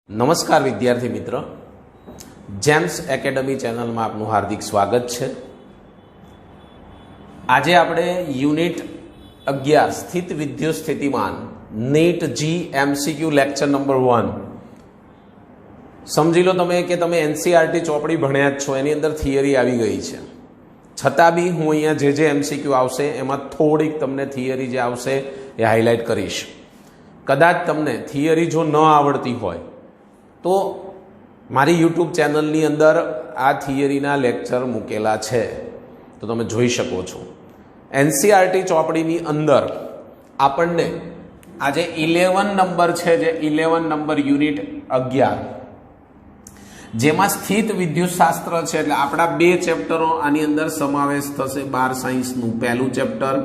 નમસ્કાર વિદ્યાર્થી મિત્ર, જેમ્સ એકેડમી ચેનલમાં આપનું હાર્દિક સ્વાગત છે। આજે આપણે યુનિટ 11 સ્થિત વિદ્યુત સ્થિતિમાન NEET JEE MCQ lecture number 1 સમજી લો તમે કે તમે એનસીઆરટી ચોપડી ભણ્યા જ છો, એની અંદર થિયરી આવી ગઈ છે, છતાં બી હું અહીંયા જે એમસીક્યુ આવશે એમાં થોડીક તમને થિયરી જે આવશે એ હાઇલાઇટ કરીશ। કદાચ તમને થિયરી જો ન આવડતી હોય તો મારી યુટ્યુબ ચેનલની અંદર આ થિયરીના લેક્ચર મૂકેલા છે, તો તમે જોઈ શકો છો। એનસીઆરટી ચોપડીની અંદર આપણને આ જે 11 નંબર છે, જે 11 નંબર યુનિટ 11 જેમાં સ્થિત વિદ્યુતશાસ્ત્ર છે, એટલે આપણા બે ચેપ્ટરો આની અંદર સમાવેશ થશે। 12 સાયન્સનું પહેલું ચેપ્ટર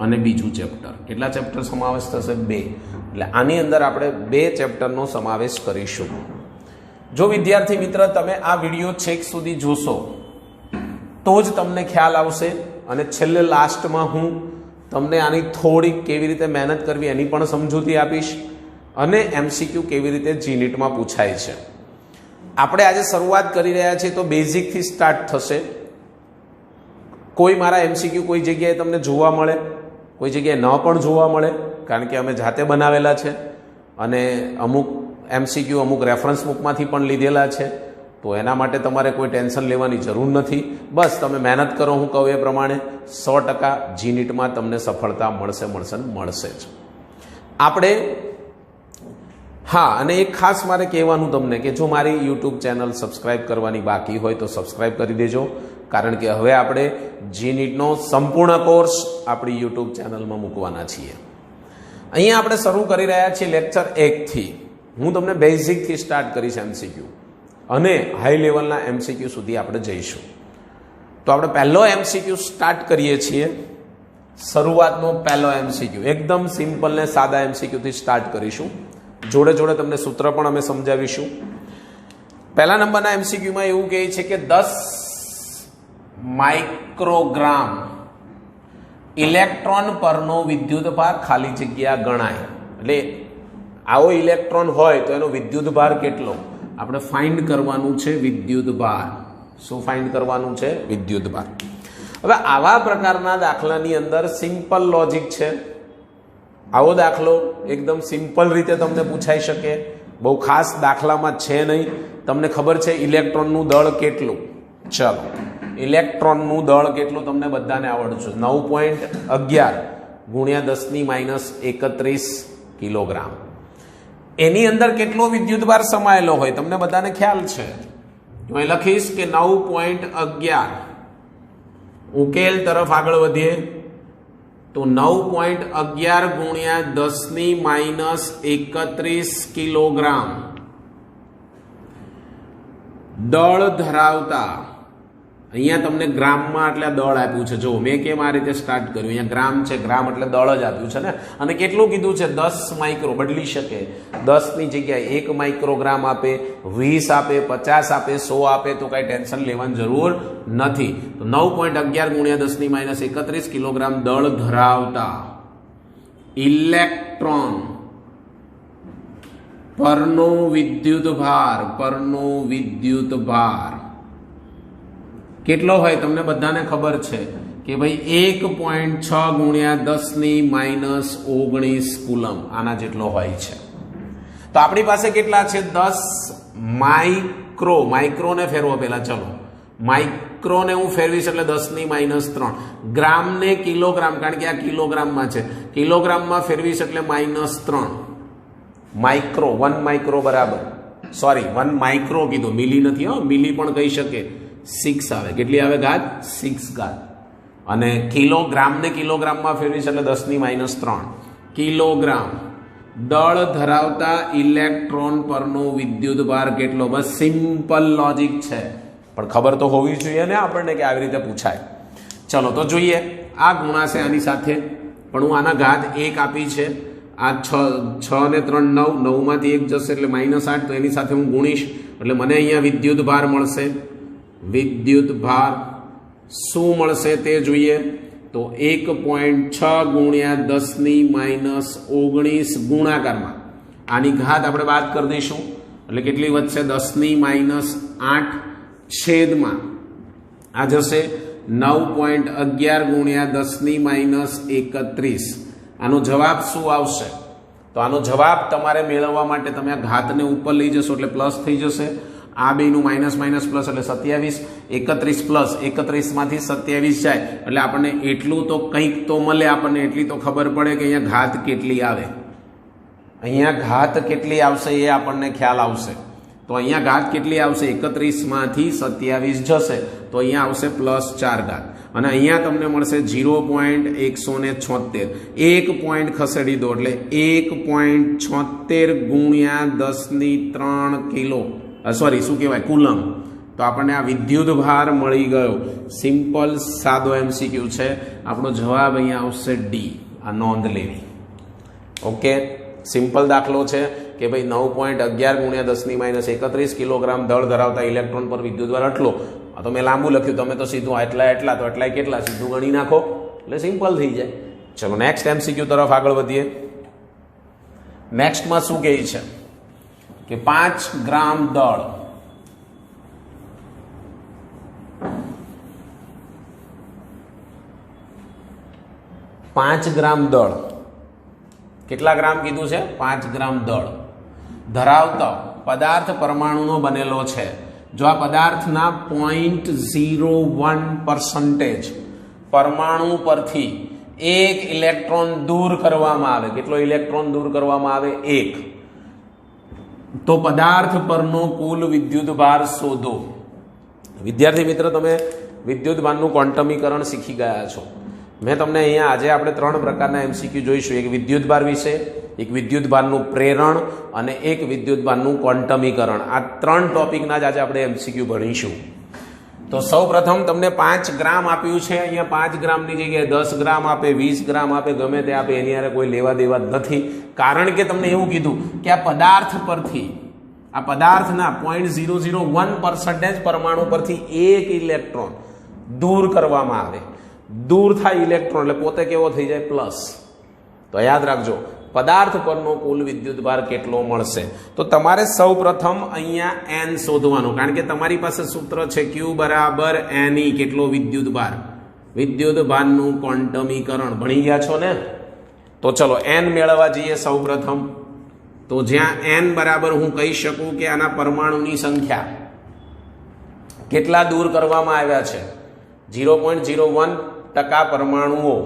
અને બીજું ચેપ્ટર। કેટલા ચેપ્ટર સમાવેશ થશે? 2। એટલે આની અંદર આપણે 2 ચેપ્ટરનો સમાવેશ કરીશું। જો વિદ્યાર્થી મિત્ર તમે આ વિડીયો છેક સુધી જોશો તો જ તમને ખ્યાલ આવશે, અને છેલ્લે લાસ્ટમાં હું તમને આની થોડીક કેવી રીતે મહેનત કરવી એની પણ સમજૂતી આપીશ, અને એમસીક્યુ કેવી રીતે જીનીટમાં પૂછાય છે। આપણે આજે શરૂઆત કરી રહ્યા છીએ તો બેઝિકથી સ્ટાર્ટ થશે। કોઈ મારા એમસીક્યુ કોઈ જગ્યાએ તમને જોવા મળે, કોઈ જગ્યાએ ન પણ જોવા મળે, કારણ કે અમે જાતે બનાવેલા છે, અને અમુક એમસીક્યુ અમુક રેફરન્સ બુકમાંથી પણ લીધેલા છે, તો એના માટે તમારે કોઈ ટેન્શન લેવાની જરૂર નથી। બસ તમે મહેનત કરો, હું કહું એ પ્રમાણે 100% જીનીટમાં તમને સફળતા મળશે જ। આપણે અને એક ખાસ મારે કહેવાનું તમને કે જો મારી યુટ્યુબ ચેનલ સબસ્ક્રાઈબ કરવાની બાકી હોય તો સબસ્ક્રાઈબ કરી દેજો, કારણ કે હવે આપણે જીનીટનો સંપૂર્ણ કોર્સ આપણી યુટ્યુબ ચેનલમાં મૂકવાના છીએ। અહીંયા આપણે શરૂ કરી રહ્યા છીએ લેક્ચર 1 થી। હું તમને બેઝિકથી સ્ટાર્ટ કરીશ એમસીક્યુ, અને હાઈ લેવલના એમસીક્યુ સુધી આપણે જઈશું। તો આપણે પહેલો એમસીક્યુ સ્ટાર્ટ કરીએ છીએ। શરૂઆતનો પહેલો એમસીક્યુ એકદમ સિમ્પલ ને સાદા એમસીક્યુથી સ્ટાર્ટ કરીશું, જોડે જોડે તમને સૂત્ર પણ અમે સમજાવીશું। પહેલા નંબરના એમસીક્યુમાં એવું કહે છે કે 10 માઇક્રોગ્રામ ઇલેક્ટ્રોન પરનો વિદ્યુતભાર ખાલી જગ્યા ગણાય। એટલે આવો ઇલેક્ટ્રોન હોય તો એનો વિદ્યુતભાર કેટલો આપણે ફાઇન્ડ કરવાનું છે, વિદ્યુતભાર। શું ફાઇન્ડ કરવાનું છે? વિદ્યુતભાર। હવે આવા પ્રકારના દાખલાની અંદર સિમ્પલ લોજિક છે। આવો દાખલો એકદમ સિમ્પલ રીતે તમને પૂછાઈ શકે, બહુ ખાસ દાખલામાં છે નહીં। તમને ખબર છે ઇલેક્ટ્રોનનું દળ કેટલું? ચલો, ઇલેક્ટ્રોનનું દળ કેટલું તમને બધાને આવડતું છે, 9.11 ગુણ્યા 10⁻31 કિલોગ્રામ। એની અંદર કેટલો વિદ્યુતભાર સમાયેલો હોય તમને બધાને ખ્યાલ છે? હું લખીશ કે 9.11। ઉકેલ તરફ આગળ વધીએ તો 9.11 ગુણ્યા 10⁻31 કિલોગ્રામ દળ ધરાવતા, અહીંયા તમને ગ્રામમાં એટલે દળ આપ્યું છે। જો મેં કેમ આ રીતે સ્ટાર્ટ કર્યું, અહીંયા ગ્રામ છે, ગ્રામ એટલે દળ જ આપ્યું છે ને, અને કેટલું કીધું છે? 10 માઇક્રો, બદલી શકે, 10ની જગ્યાએ 1 માઇક્રોગ્રામ આપે, 20 આપે, 50 આપે, 100 આપે, તો કાંઈ ટેન્શન લેવાની જરૂર નથી। તો 9.11 ગુણ્યા 10⁻31 કિલોગ્રામ દળ ધરાવતા ઇલેક્ટ્રોન પરનો વિદ્યુતભાર કેટલો હોય તમને બધાને ખબર છે કે ભાઈ 1.6 ગુણ્યા 10⁻19 કુલમ, આના જેટલો હોય છે। તો આપણી પાસે કેટલા છે? 10 માઇક્રોને ફેરવો પહેલા, ચલો માઇક્રોને હું ફેરવીશ એટલે 10⁻3 ગ્રામ ને કિલોગ્રામ, કારણ કે આ કિલોગ્રામમાં છે, કિલોગ્રામમાં ફેરવીશ એટલે -3 માઇક્રો, 1 માઇક્રો બરાબર, સોરી 1 માઇક્રો કીધું, મિલી નથી, મિલી પણ કહી શકે, 6 આવે, કેટલી આવે ઘાત? 6 ઘાત। અને કિલોગ્રામ ને કિલોગ્રામમાં ફેરવીશ એટલે 10⁻3 કિલોગ્રામ દળ ધરાવતા ઇલેક્ટ્રોન પરનો વિદ્યુતભાર કેટલો? બસ સિમ્પલ લોજિક છે, પણ ખબર તો હોવી જોઈએ ને આપણને કે આવી રીતે પૂછાય। ચલો તો જોઈએ, આ ગુણાશે આની સાથે, પણ હું આના ઘાત 1 આપી છે, આ 6 ને 3 9, 9માંથી 1 જશે એટલે -8, તો એની સાથે હું ગુણીશ એટલે મને અહીંયા વિદ્યુતભાર મળશે। વિદ્યુતભાર શું મળશે તે જોઈએ તો 1.6 ગુણ્યા 10⁻19 ગુણાકારમાં આની ઘાત આપણે બાદ કરી દઈશું એટલે કેટલી વધશે 10⁻8 છેદમાં આ જશે 9.11 ગુણ્યા 10⁻31. આનો જવાબ શું આવશે? તો આનો જવાબ તમારે મેળવવા માટે તમે આ ઘાતને ઉપર લઈ જશો એટલે પ્લસ થઈ જશે. આ બેનું માઇનસ માઇનસ પ્લસ એટલે 27. 31 પ્લસ 31 માંથી 27 જાય એટલે આપણને એટલું તો કંઈક તો મળે, આપણને એટલી તો ખબર પડે કે અહીંયા ઘાત કેટલી આવે. અહીંયા ઘાત કેટલી આવશે એ આપણને ખ્યાલ આવશે. તો અહીંયા ઘાત કેટલી આવશે? 31 માંથી 27 જશે તો અહીંયા આવશે +4 અને અહીંયા તમને મળશે 0.176. 1 પોઈન્ટ ખસેડી દો એટલે 1.76 ગુણ્યા 10⁻³ કિલો, સોરી શું કહેવાય, કુલમ. તો આપણને આ વિદ્યુત ભાર મળી ગયો. સિમ્પલ સાદો MCQ છે. આપણો જવાબ અહીંયા આવશે ડી. આ નોંધ લેવી. ઓકે, સિમ્પલ દાખલો છે કે ભાઈ 9.11 ગુણ્યા 10⁻31 કિલોગ્રામ દળ ધરાવતા ઇલેક્ટ્રોન પર વિદ્યુત ભાર આટલો. આ તો મેં લાંબુ લખ્યું, તમે તો સીધું એટલા તો એટલા કેટલા સીધું ગણી નાખો એટલે સિમ્પલ થઈ જાય. ચલો નેક્સ્ટ MCQ તરફ આગળ વધીએ. નેક્સ્ટમાં શું કહે છે કે 5 ગ્રામ દળ કેટલા ગ્રામ કીધું છે? 5 ગ્રામ દળ ધરાવતો પદાર્થ પરમાણુનો બનેલો છે. જો આ પદાર્થના 0.01% પરમાણુ પરથી એક ઇલેક્ટ્રોન દૂર કરવામાં આવે, કેટલો ઇલેક્ટ્રોન દૂર કરવામાં આવે? 1, તો પદાર્થ પરનો કુલ વિદ્યુત ભાર શોધો. વિદ્યાર્થી મિત્ર, તમે વિદ્યુત ભારનું ક્વોન્ટમીકરણ શીખી ગયા છો. મેં તમને અહીંયા આજે આપણે 3 પ્રકારના MCQ જોઈશું. એક વિદ્યુત ભાર વિશે, એક વિદ્યુત ભારનું પ્રેરણ અને એક વિદ્યુત ભારનું ક્વોન્ટમીકરણ. આ 3 ટોપિકના જ આજે આપણે MCQ ભણીશું. તો સૌ પ્રથમ તમને 5 ગ્રામ આપ્યું છે. અહીંયા 5 ગ્રામની જગ્યાએ 10 ગ્રામ આપે, 20 ગ્રામ આપે, ગમે તે આપે, એની હારે કોઈ લેવા દેવા નથી. કારણ કે તમને એવું કીધું કે આ પદાર્થ પરથી, આ પદાર્થના 0.001% પરમાણુ પરથી એક ઇલેક્ટ્રોન દૂર કરવામાં આવે. દૂર થાય ઇલેક્ટ્રોન એટલે પોતે કેવો થઈ જાય? પ્લસ. તો યાદ રાખજો, પદાર્થ પરનો કુલ વિદ્યુત ભાર કેટલો મળશે. તો તમારે સૌ પ્રથમ અહીંયા n શોધવાનું, કારણ કે તમારી પાસે સૂત્ર છે Q = Ne. કેટલો વિદ્યુત ભાર? વિદ્યુત ભારનું ક્વોન્ટમીકરણ ભણી ગયા છો ને? તો ચલો n મેળવવા જઈએ સૌ પ્રથમ. તો જ્યાં n બરાબર હું કહી શકું કે આના પરમાણુની સંખ્યા કેટલા દૂર કરવામાં આવ્યા છે? 0.01% પરમાણુઓ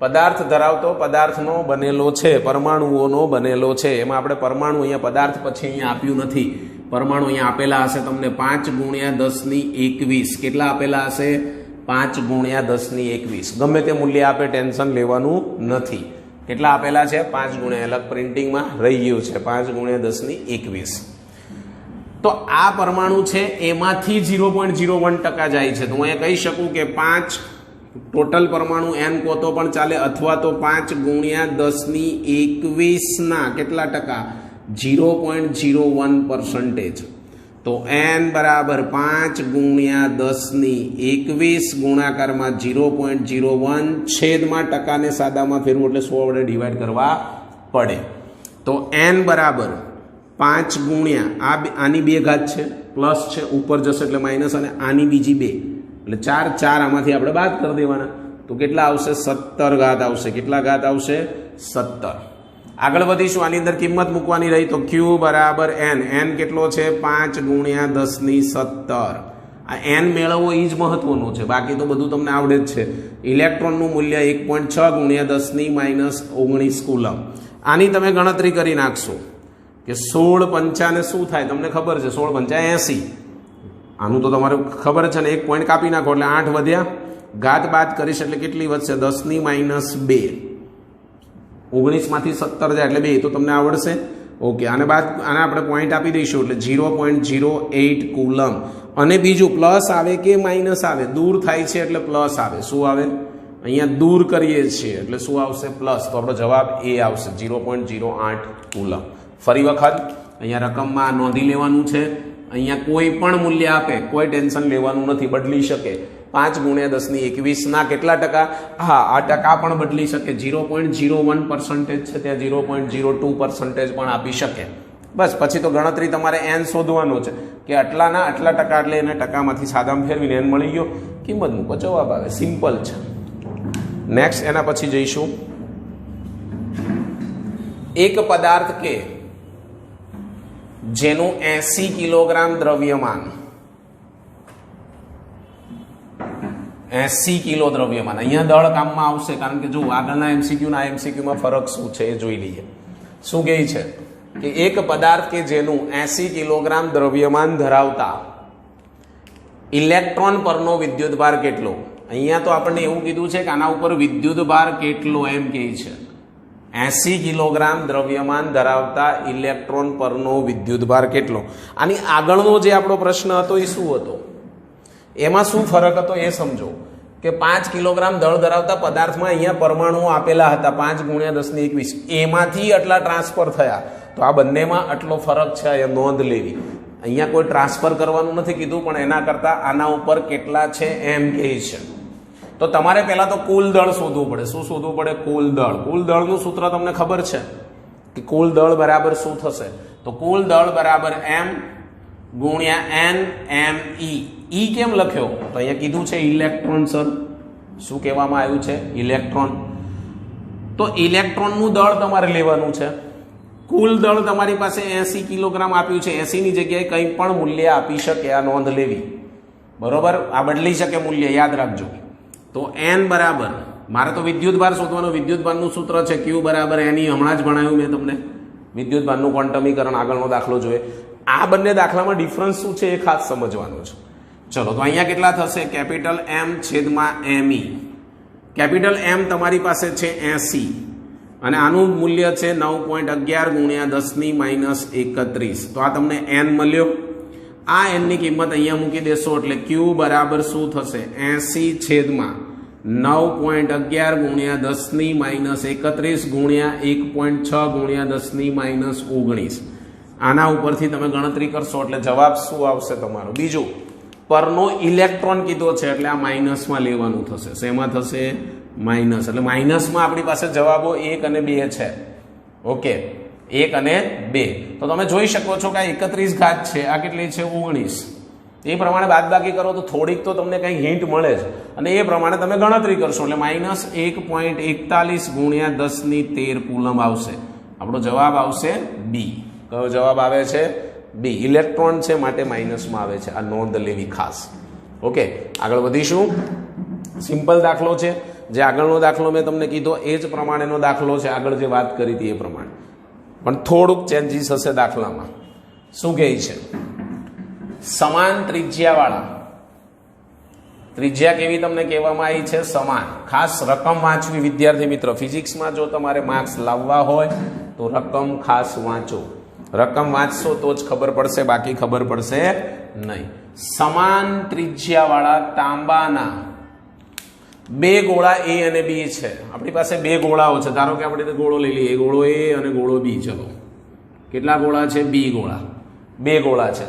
પદાર્થ ધરાવતો પદાર્થનો બનેલો છે, પરમાણુઓનો બનેલો છે. એમાં આપણે પરમાણુ અહીંયા પદાર્થ પછી અહીંયા આપ્યું નથી. પરમાણુ અહીંયા આપેલા હશે તમને 5 ગુણ્યા 10⁻21. કેટલા આપેલા હશે? 5 ગુણ્યા 10⁻21. ગમે તે મૂલ્ય આપે, ટેન્શન લેવાનું નથી. કેટલા આપેલા છે? 5 ગુણ્યા, અલગ પ્રિન્ટિંગમાં રહી ગયું છે 5 ગુણ્યા 10⁻21. તો આ પરમાણુ છે એમાંથી 0.01% જાય છે. તો હું અહીંયા કહી શકું કે 5 ટોટલ પરમાણુ n કહો તો પણ ચાલે, અથવા તો 5 ગુણ્યા 10⁻21 કેટલા ટકા? 0.01%. તો n બરાબર 5 ગુણ્યા 10⁻21 ગુણાકારમાં 0.01 છેદમાં ટકાને સાદામાં ફેરવું એટલે 100 વડે ડિવાઈડ કરવા પડે. તો n બરાબર 5 ગુણ્યા આની 2 ઘાત છે, પ્લસ છે, ઉપર જશે એટલે માઇનસ, અને આની બીજી 2 એટલે 4 આમાંથી આપણે બાદ કરી દેવાના. તો કેટલા આવશે? 17 ઘાત આવશે. કેટલા ઘાત આવશે? 17. આગળ વધીશું. આની અંદર કિંમત મૂકવાની રહી. તો Q બરાબર n કેટલો છે? 5 ગુણ્યા 10⁻17. આ n મેળવવો એ જ મહત્વનું છે, બાકી તો બધું તમને આવડે જ છે. ઇલેક્ટ્રોનનું મૂલ્ય 1.6 ગુણ્યા 10⁻19 કુલમ. આની તમે ગણતરી કરી નાખશો કે 16 ને શું થાય તમને ખબર છે? 16 × 80. આનું તો તમારે ખબર છે ને, 1 પોઈન્ટ કાપી નાખો એટલે 8 વધ્યા. ઘાત બાદ કરીશ એટલે કેટલી વધશે? 10⁻2. 19 માંથી 17 જાય એટલે 2. તો તમને આવડશે. ઓકે, આને આપણે પોઈન્ટ આપી દઈશું એટલે 0.08 કુલમ. અને બીજું પ્લસ આવે કે માઇનસ આવે? દૂર થાય છે એટલે પ્લસ આવે. શું આવે? અહીંયા દૂર કરીએ છીએ એટલે શું આવશે? પ્લસ. તો આપણો જવાબ એ આવશે, 0.08 કુલમ. ફરી વખત અહીંયા રકમમાં નોંધી લેવાનું છે. અહીંયા કોઈ પણ મૂલ્ય આપે કોઈ ટેન્શન લેવાનું નથી, બદલી શકે. 5 ગુણ્યા 10⁻21 ના કેટલા ટકા? હા, આ ટકા પણ બદલી શકે. 0.01% છે ત્યાં 0.02% પણ આપી શકે. બસ પછી તો ગણતરી તમારે n શોધવાનો છે કે આટલાના આટલા ટકા, એટલે એને ટકામાંથી સાદામાં ફેરવીને n મળી ગયો, કિંમત મૂકો, જવાબ આવે. સિમ્પલ છે. નેક્સ્ટ એના પછી જઈશું. એક પદાર્થ કે જેનું 80 કિલોગ્રામ દ્રવ્યમાન, 80 કિલો દ્રવ્યમાન, અહીંયા દળ કામમાં આવશે કારણ કે જો આગળના MCQ ના MCQ માં ફરક શું છે એ જોઈ લઈએ. શું કહે છે કે એક પદાર્થ કે જેનું 80 કિલોગ્રામ દ્રવ્યમાન ધરાવતા ઇલેક્ટ્રોન પરનો વિદ્યુતભાર કેટલો? અહીંયા તો આપણને એવું કીધું છે કે આના ઉપર વિદ્યુતભાર કેટલો એમ કહે છે. 80 કિલોગ્રામ દ્રવ્યમાન ધરાવતા ઇલેક્ટ્રોન પરનો વિદ્યુતભાર કેટલો? આની આગળનો જે આપણો પ્રશ્ન હતો એ શું હતો? એમાં શું ફરક હતો એ સમજો કે 5 કિલોગ્રામ દળ ધરાવતા પદાર્થમાં અહીંયા પરમાણુઓ આપેલા હતા 5 ગુણ્યા 10⁻21, એમાંથી આટલા ટ્રાન્સફર થયા. તો આ બંનેમાં આટલો ફરક છે, એ નોંધ લેવી. અહીંયા કોઈ ટ્રાન્સફર કરવાનું નથી કીધું, પણ એના કરતા આના ઉપર કેટલા છે એમ કહે છે. તો તમારે પહેલા તો કુલ દળ શોધવું પડે. શું શોધવું પડે? કુલ દળ. કુલ દળનું સૂત્ર તમને ખબર છે કે કુલ દળ બરાબર શું થશે? તો કુલ દળ બરાબર m ગુણ્યા n m e. ઈ કેમ લખ્યો? તો અહીંયા કીધું છે ઇલેક્ટ્રોન. સર શું કહેવામાં આવ્યું છે? ઇલેક્ટ્રોન. તો ઇલેક્ટ્રોનનું દળ તમારે લેવાનું છે. કુલ દળ તમારી પાસે 80 કિલોગ્રામ આપ્યું છે. 80 ની જગ્યાએ કંઈ પણ મૂલ્ય આપી શકે, આ નોંધ લેવી. બરોબર, આ બદલી શકે મૂલ્ય, યાદ રાખજો. તો n બરાબર, મારે તો વિદ્યુતભાર શોધવાનો. વિદ્યુતભારનું સૂત્ર છે q બરાબર n e. હમણાં જ ભણાવ્યું મેં તમને વિદ્યુતભારનું ક્વોન્ટમીકરણ. આગળનો દાખલો જોઈએ. આ બંને દાખલામાં ડિફરન્સ શું છે એ ખાસ સમજવાનું છે. ચલો, તો અહીંયા કેટલા થશે? કેપિટલ M છેદમાં me. કેપિટલ M તમારી પાસે છે 80 અને આનું મૂલ્ય છે 9.11 ગુણ્યા 10⁻31. તો આ તમને n મળ્યો. આ n ની કિંમત અહીંયા મૂકી દેશો એટલે q બરાબર શું થશે? 80 છેદમાં 9.11 ગુણ્યા 10⁻31 ગુણ્યા 1.6 ગુણ્યા 10⁻19. આના ઉપરથી તમે ગણતરી કરશો એટલે જવાબ શું આવશે તમારો? બીજું, પરનો ઇલેક્ટ્રોન કીધો છે એટલે આ માઇનસમાં લેવાનું થશે. શેમાં થશે? માઇનસ. એટલે માઇનસમાં આપણી પાસે જવાબો 1 અને 2 છે. ઓકે, 1 અને 2. તો તમે જોઈ શકો છો કે આ 31 ઘાત છે, આ કેટલી છે? 19. એ પ્રમાણે બાદબાકી કરો તો થોડીક તો તમને કંઈક હિન્ટ મળે છે અને એ પ્રમાણે તમે ગણતરી કરશો એટલે -1.41 ગુણ્યા 10⁻13 કુલમ આવશે. આપણો જવાબ આવશે બી. કયો જવાબ આવે છે? બી. ઇલેક્ટ્રોન છે માટે માઇનસમાં આવે છે. આ નોંધ લેવી ખાસ. ઓકે, આગળ વધીશું. સિમ્પલ દાખલો છે. જે આગળનો દાખલો મેં તમને કીધો એ જ પ્રમાણેનો દાખલો છે. આગળ જે વાત કરી હતી એ પ્રમાણે, પણ થોડુંક ચેન્જીસ હશે દાખલામાં. શું કહે છે? સમાન ત્રિજ્યાવાળા, ત્રિજ્યા કેવી તમને કહેવામાં આવી છે? સમાન. ખાસ રકમ વાંચવી વિદ્યાર્થી મિત્ર. ફિઝિક્સમાં જો તમારે માર્ક્સ લાવવા હોય તો રકમ ખાસ વાંચો. રકમ વાંચશો તો જ ખબર પડશે, બાકી ખબર પડશે નહીં. સમાન ત્રિજ્યાવાળા તાંબાના બે ગોળા A અને B છે. આપણી પાસે બે ગોળાઓ છે. ધારો કે આપણે ગોળો લઈ લઈએ, ગોળો A અને ગોળો B. ચલો, કેટલા ગોળા છે? B ગોળા. બે ગોળા છે.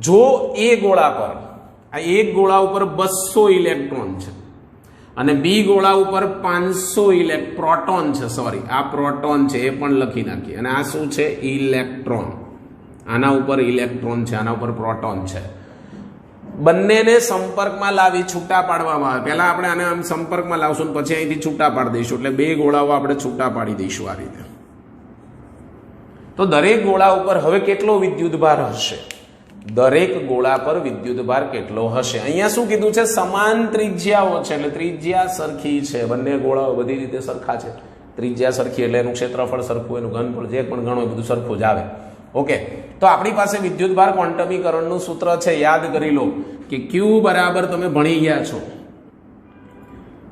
જો A ગોળા પર, આ એક ગોળા ઉપર 200 ઇલેક્ટ્રોન છે અને B ગોળા ઉપર 500 પ્રોટોન છે. સોરી, આ પ્રોટોન છે એ પણ લખી નાખીએ. અને આ શું છે? ઇલેક્ટ્રોન. આના ઉપર ઇલેક્ટ્રોન છે, આના ઉપર પ્રોટોન છે. બંનેને સંપર્કમાં લાવી છૂટા પાડવામાં આવે. પહેલા આપણે આને આમ સંપર્કમાં લાવશું પછી અહીંથી છૂટા પાડી દઈશું. એટલે બે ગોળાઓ આપણે છૂટા પાડી દઈશું આ રીતે. તો દરેક ગોળા ઉપર હવે કેટલો વિદ્યુતભાર હશે? દરેક ગોળા પર વિદ્યુતભાર કેટલો હશે? અહીંયા શું કીધું છે? સમાન ત્રિજ્યાઓ છે એટલે ત્રિજ્યા સરખી છે. બંને ગોળાઓ બધી રીતે સરખા છે. ત્રિજ્યા સરખી એટલે એનું ક્ષેત્રફળ સરખું, એનું ઘનફળ જે પણ ગણો એ બધું સરખું જ આવે. ઓકે, તો આપણી પાસે વિદ્યુતભાર ક્વોન્ટમીકરણનું સૂત્ર છે. યાદ કરી લો કે Q બરાબર તમે ભણી ગયા છો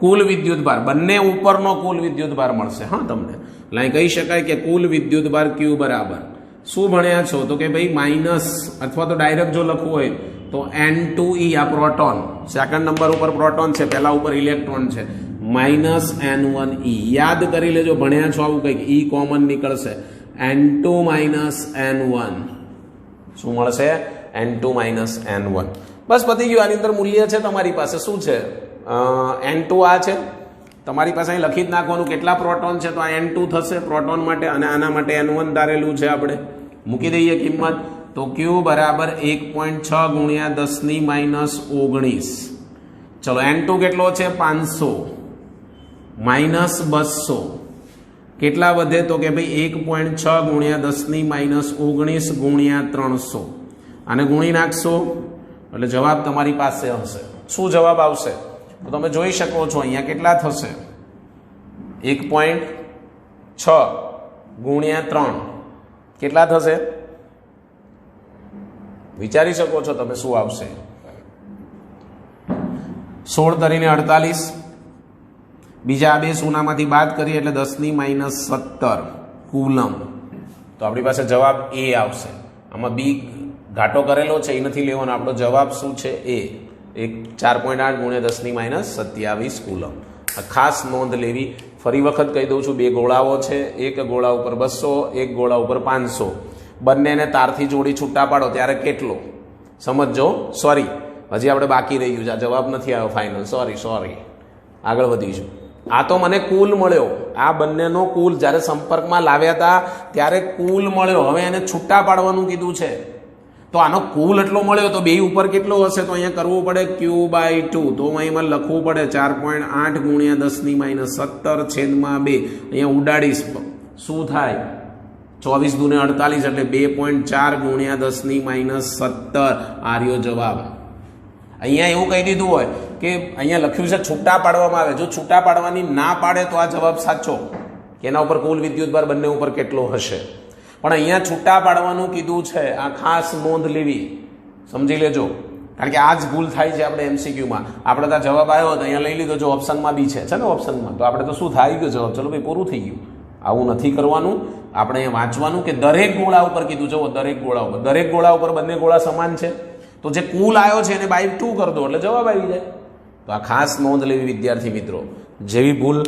કુલ વિદ્યુતભાર. બંને ઉપરનો કુલ વિદ્યુતભાર મળશે. હા, તમને એટલે કહી શકાય કે કુલ વિદ્યુતભાર Q બરાબર શું ભણ્યા છો? તો કે ભાઈ માઇનસ, અથવા તો ડાયરેક્ટ જો લખવું હોય તો N2E. આ પ્રોટોન, સેકન્ડ નંબર ઉપર પ્રોટોન છે, પહેલા ઉપર ઇલેક્ટ્રોન છે. -N1E. યાદ કરી લેજો, ભણ્યા છો આવું કંઈક. E કોમન નીકળશે. N2 - N1 શું મળશે? n2 minus n1. બસ પતી ગયું. આની અંદર મૂલ્ય છે તમારી પાસે શું છે? n2 આ છે તમારી પાસે. અહીં લખી જ નાખવાનું કેટલા પ્રોટોન છે, તો આ n2 થશે પ્રોટોન માટે, અને આના માટે n1 ધારેલું છે. આપણે મૂકી દઈએ કિંમત. તો q બરાબર 1.6 ગુણ્યા 10⁻19. ચલો n2 કેટલો છે? 500 માઇનસ 200 કેટલા વધે? તો કે ભાઈ 1.6 ગુણ્યા 10⁻19 ગુણ્યા 300. આને ગુણી નાખશો એટલે જવાબ તમારી પાસે હશે. શું જવાબ આવશે? તો તમે જોઈ શકો છો અહીંયા કેટલા થશે? 1.6 ગુણ્યા 3 કેટલા થશે? વિચારી શકો છો તમે શું આવશે? 16 તરીને 48. બીજા બે શૂન્યમાંથી બાદ કરીએ એટલે 10⁻17 કુલમ. તો આપણી પાસે જવાબ એ આવશે. આમાં બી ઘાટો કરેલો છે એ નથી લેવાનો. આપણો જવાબ શું છે? એ 4.8 ગુણ્યા 10⁻27 કુલમ. ખાસ નોંધ લેવી. ફરી વખત કહી દઉં છું, બે ગોળાઓ છે. એક ગોળા ઉપર 200, એક ગોળા ઉપર 500. બંનેને તારથી જોડી છૂટા પાડો ત્યારે કેટલો? સમજો. સોરી, હજી આપણે બાકી રહ્યું છે. આ જવાબ નથી આવ્યો ફાઇનલ. સોરી, આગળ વધીશું. આ તો મને કુલ મળ્યો. આ બંનેનો કુલ જ્યારે સંપર્કમાં લાવ્યા હતા ત્યારે કુલ મળ્યો. હવે એને છૂટા પાડવાનું કીધું છે, તો આનો કુલ એટલો મળ્યો. તો બે ઉપર કેટલો હશે? તો અહીંયા કરવું પડે q/2. તો અહીંમાં લખવું પડે 4.8 ગુણ્યા 10⁻17 છેદમાં 2. અહીંયા ઉડાડીશ. શું થાય? 24 દુને 48 એટલે 2.4 ગુણ્યા 10⁻17. આ રહ્યો જવાબ. અહીંયા એવું કહી દીધું હોય કે અહીંયા લખ્યું છે છૂટા પાડવામાં આવે. જો છૂટા પાડવાની ના પાડે તો આ જવાબ સાચો, કે એના ઉપર કુલ વિદ્યુતભાર બંને ઉપર કેટલો હશે. પણ અહીંયા છૂટા પાડવાનું કીધું છે. આ ખાસ નોંધ લેવી, સમજી લેજો. કારણ કે આ જ ભૂલ થાય છે આપણે MCQમાં. આપણે ત્યાં જવાબ આવ્યો હતો, અહીંયા લઈ લીધો. જો ઓપ્શનમાં બી છે ને ઓપ્શનમાં, તો આપણે તો શું થાય ગયો જવાબ? ચલો ભાઈ પૂરું થઈ ગયું. આવું નથી કરવાનું. આપણે અહીંયા વાંચવાનું કે દરેક ગોળા ઉપર કીધું. જુઓ, દરેક ગોળા ઉપર બંને ગોળા સમાન છે. તો જે કુલ આવ્યો છે એને બાય 2 કરી દો એટલે જવાબ આવી જાય. તો આ ખાસ નોંધ લેવી વિદ્યાર્થી મિત્રો. જેવી ભૂલ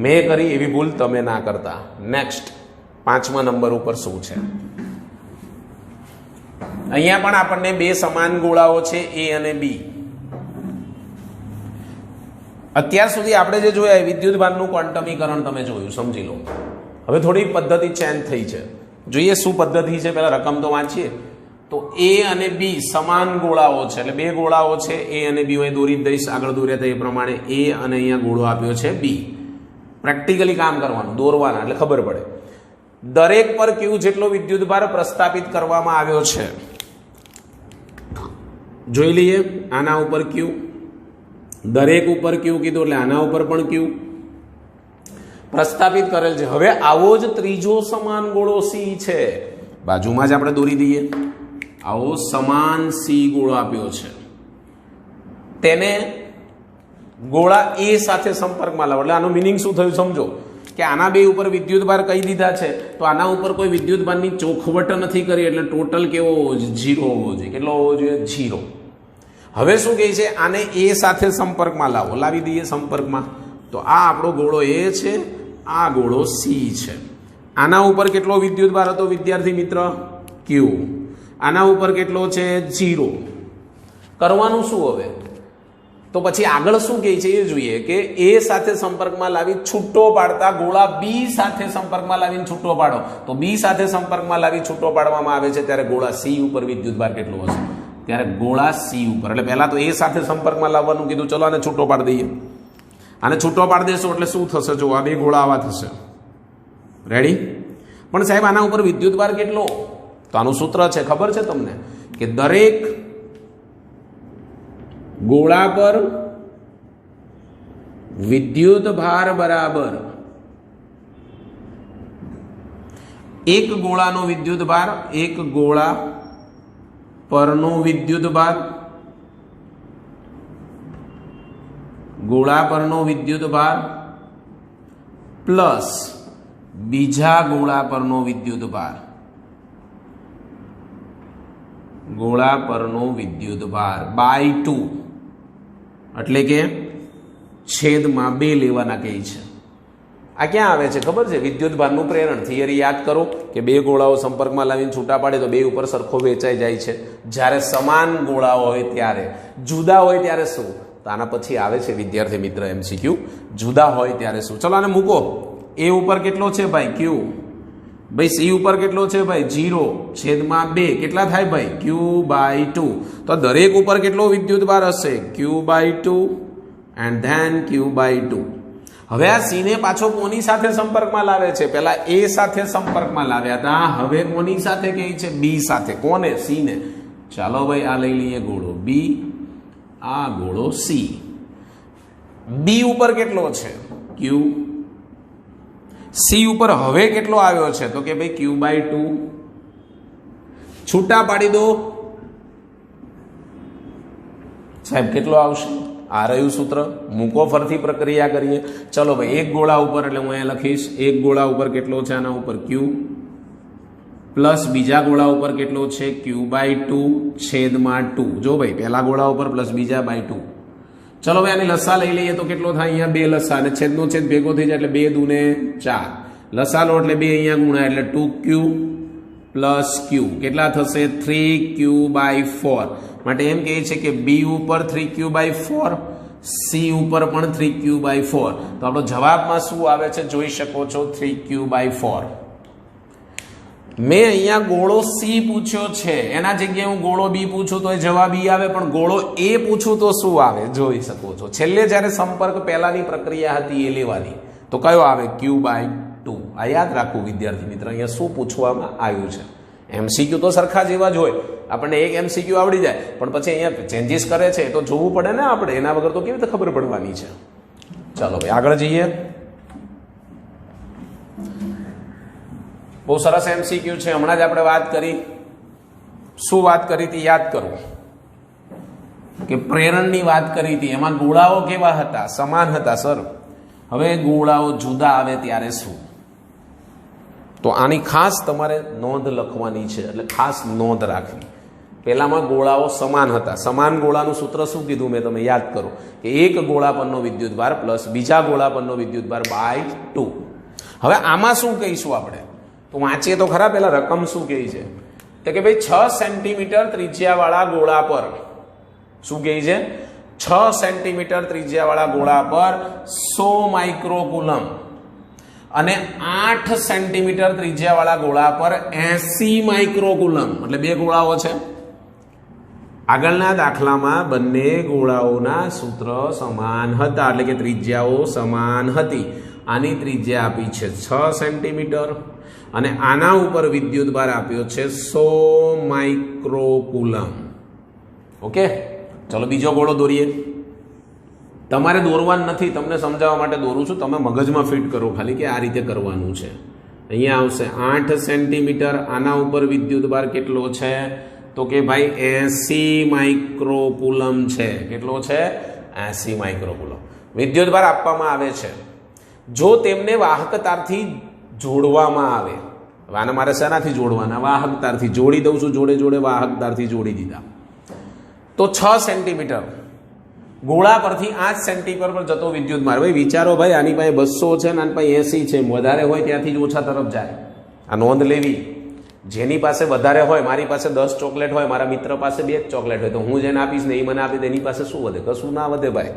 મેં કરી એવી ભૂલ તમે ના કરતા. નેક્સ્ટ 5મા નંબર ઉપર શું છે? અહીંયા પણ આપણને બે સમાન ગોળાઓ છે, A અને B. અત્યાર સુધી આપણે જે જોયા વિદ્યુતભારનું ક્વોન્ટમીકરણ તમે જોયું, સમજી લો. હવે થોડી પદ્ધતિ ચેન્જ થઈ છે. જોઈએ શું પદ્ધતિ છે. પહેલા રકમ તો વાંચીએ. તો A અને B સમાન ગોળાઓ છે, એટલે બે ગોળાઓ છે A અને B. હું દોરી દઈશ, આગળ દોર્યા હતા એ પ્રમાણે. A અને અહીંયા ગોળો આપ્યો છે B. પ્રેક્ટિકલી કામ કરવાનું, દોરવાના, એટલે ખબર પડે. દરેક પર Q જેટલો વિદ્યુતભાર પ્રસ્થાપિત કરવામાં આવ્યો છે. જોઈ લઈએ. આના ઉપર Q, દરેક ઉપર Q કીધું એટલે આના ઉપર પણ Q પ્રસ્થાપિત કરેલ છે. હવે આવો જ ત્રીજો સમાન ગોળો C છે, બાજુમાં જ આપણે દોરી દઈએ. આવો સમાન C ગોળો આપ્યો છે. તેને ગોળા A સાથે સંપર્કમાં લાવો. એટલે આનો મિનિંગ શું થયું સમજો, કે આના બે ઉપર વિદ્યુતભાર કહી દીધા છે, તો આના ઉપર કોઈ વિદ્યુતભારની ચોખવટ નથી કરી, એટલે ટોટલ કેવો હોવો જોઈએ? 0 હોવો જોઈએ. કેટલો હોવો જોઈએ? 0. હવે શું કહે છે? આને A સાથે સંપર્કમાં લાવો. લાવી દઈએ સંપર્કમાં. તો આ આપણો ગોળો A છે, આ ગોળો C છે. આના ઉપર કેટલો વિદ્યુતભાર હતો વિદ્યાર્થી મિત્ર? Q. આના ઉપર કેટલો છે? 0. કરવાનું શું હવે? તો પછી આગળ શું કહે છે એ જોઈએ, કે A સાથે સંપર્કમાં લાવી છૂટો પાડતા ગોળા B સાથે સંપર્કમાં લાવીને છૂટો પાડો. તો B સાથે સંપર્કમાં લાવી છૂટો પાડવામાં આવે છે ત્યારે ગોળા C ઉપર વિદ્યુતભાર કેટલો હશે? ત્યારે ગોળા C ઉપર, એટલે પહેલા તો A સાથે સંપર્કમાં લાવવાનું કીધું. ચલો આને છૂટો પાડી દઈએ. આને છૂટો પાડી દેશો એટલે શું થશે? જો આ બે ગોળા આવા થશે. રેડી? પણ સાહેબ આના ઉપર વિદ્યુતભાર કેટલો? તો આનું સૂત્ર છે, ખબર છે તમને, કે દરેક ગોળા પર વિદ્યુતભાર બરાબર એક ગોળાનો વિદ્યુતભાર, એક ગોળા પરનો વિદ્યુતભાર, ગોળા પરનો વિદ્યુતભાર પ્લસ બીજા ગોળા પરનો વિદ્યુતભાર, ગોળા પરનો વિદ્યુતભાર બાય 2, એટલે કે છેદમાં 2 લેવાના કહે છે. આ ક્યાં આવે છે ખબર છે? વિદ્યુત ભારનું પ્રેરણ. થિયરી યાદ કરો કે બે ગોળાઓ સંપર્કમાં લાવીને છૂટા પાડે તો બે ઉપર સરખો વેચાઈ જાય છે. જ્યારે સમાન ગોળાઓ હોય ત્યારે. જુદા હોય ત્યારે શું? તો આના પછી આવે છે વિદ્યાર્થી મિત્ર MCQ. જુદા હોય ત્યારે શું? ચલો આને મૂકો. એ ઉપર કેટલો છે ભાઈ? Q. ભાઈ સી ઉપર કેટલો છે ભાઈ? 0/2. કેટલા થાય ભાઈ? Q/2. તો દરેક ઉપર કેટલો વિદ્યુત ભાર હશે? Q/2 and then Q/2. હવે આ સી ને પાછો કોની સાથે સંપર્કમાં લાવે છે? પહેલા એ સાથે સંપર્કમાં લાવ્યા હતા, હવે કોની સાથે કહે છે? બી સાથે. કોને? સી ને. ચાલો ભાઈ આ લઈ લઈએ ગોળો બી, આ ગોળો સી. બી ઉપર કેટલો છે? Q. સી ઉપર હવે કેટલો આવ્યો છે? તો કે ભાઈ Q/2. છૂટા પાડી દો સાહેબ, કેટલો આવશે? આ રહ્યું સૂત્ર. મૂકો, ફરતી પ્રક્રિયા કરીએ. ચલો ભાઈ એક ગોળા ઉપર, એટલે હું અહીંયા લખીશ એક ગોળા ઉપર કેટલો છે? આના ઉપર Q પ્લસ બીજા ગોળા ઉપર કેટલો છે? Q/2/2. જો ભાઈ પહેલા ગોળા ઉપર પ્લસ બીજા /2. ચલો ભાઈ આની લસા લઈ લઈએ તો કેટલો થાય? અહીંયા 2 લસા અને છેદનો છેદ ભેગો થઈ જાય એટલે 2 દૂને 4. લસા લો એટલે 2 અહીંયા ગુણાય એટલે 2Q પ્લસ Q. કેટલા થશે? 3Q/4. માટે એમ કહે છે કે બી ઉપર 3Q/4, સી ઉપર પણ 3Q/4. તો આપણો જવાબમાં શું આવે છે જોઈ શકો છો? 3Q/4. મેં અહીંયા ગોળો સી પૂછ્યો છે, એના જગ્યાએ હું ગોળો બી પૂછું તો એ જવાબ ઈ આવે, પણ ગોળો એ પૂછું તો શું આવે જોઈ શકો છો. છેલ્લે જ્યારે સંપર્ક પહેલાની પ્રક્રિયા હતી એ લેવાની, તો કયો આવે? Q/2. આ યાદ રાખવું વિદ્યાર્થી મિત્ર. અહીંયા શું પૂછવામાં આવ્યું છે? MCQ તો સરખા જેવા જ હોય, આપણને એક MCQ આવડી જાય, પણ પછી અહીંયા ચેન્જીસ કરે છે તો જોવું પડે ને આપણે. એના વગર તો કેવી રીતે ખબર પડવાની છે? ચાલો ભાઈ આગળ જઈએ. બહુ સરસ MCQ છે. હમણાં જ આપણે વાત કરી. શું વાત કરી હતી? યાદ કરો કે પ્રેરણની વાત કરી હતી. એમાં ગોળાઓ કેવા હતા? સમાન હતા સર. હવે ગોળાઓ જુદા આવે ત્યારે શું? તો આની ખાસ તમારે નોંધ લખવાની છે, એટલે ખાસ નોંધ રાખવી. પહેલામાં ગોળાઓ સમાન હતા. સમાન ગોળાનું સૂત્ર શું કીધું મેં? તમે યાદ કરો કે એક ગોળા પરનો વિદ્યુતભાર પ્લસ બીજા ગોળા પરનો વિદ્યુતભાર /2. હવે આમાં શું કહીશું આપણે? તો વાંચીએ તો ખરા. પેલા રકમ શું કહે છે? તો કે ભાઈ 6 સેન્ટીમીટર ત્રિજ્યાવાળા ગોળા પર શું કહે છે? 6 સેન્ટીમીટર ત્રિજ્યાવાળા ગોળા પર 100 માઇક્રોકુલમ અને 8 સેન્ટીમીટર ત્રિજ્યાવાળા ગોળા પર 80 માઇક્રોકુલમ. એટલે બે ગોળાઓ છે. આગળના દાખલામાં બંને ગોળાઓના સૂત્ર સમાન હતા, એટલે કે ત્રિજ્યાઓ સમાન હતી. આની ત્રિજ્યા આપી છે 6 સેન્ટીમીટર અને આના ઉપર વિદ્યુત ભાર આપ્યો છે 100 માઇક્રોકુલમ. ઓકે, ચલો બીજો ગોળો દોરીએ. તમારે દોરવાનું નથી, તમને સમજાવવા માટે દોરું છું. તમે મગજમાં ફિટ કરો ખાલી કે આ રીતે કરવાનું છે. અહીંયા આવશે 8 સેન્ટીમીટર. આના ઉપર વિદ્યુત ભાર કેટલો છે? તો કે ભાઈ 80 માઇક્રોકુલમ છે. કેટલો છે? 80 માઇક્રોકુલમ વિદ્યુત ભાર આપવામાં આવે છે. જો તેમને વાહક તારથી જોડવામાં આવે. હવે આને મારે શેનાથી જોડવાના? વાહક તારથી. જોડી દઉં છું, જોડે જોડે વાહક તારથી જોડી દીધા. તો 6 સેન્ટીમીટર ગોળા પરથી 8 સેન્ટીમીટર પર જતો વિદ્યુત ભાર. ભાઈ વિચારો ભાઈ, આની પાસે 200 છે ને આની પાસે 80 છે. વધારે હોય ત્યાંથી જ ઓછા તરફ જાય. આ નોંધ લેવી. જેની પાસે વધારે હોય, મારી પાસે 10 ચોકલેટ હોય, મારા મિત્ર પાસે 2 ચોકલેટ હોય, તો હું જેને આપીશ ને એ મને આપી દે, એની પાસે શું વધે? કશું ના વધે ભાઈ.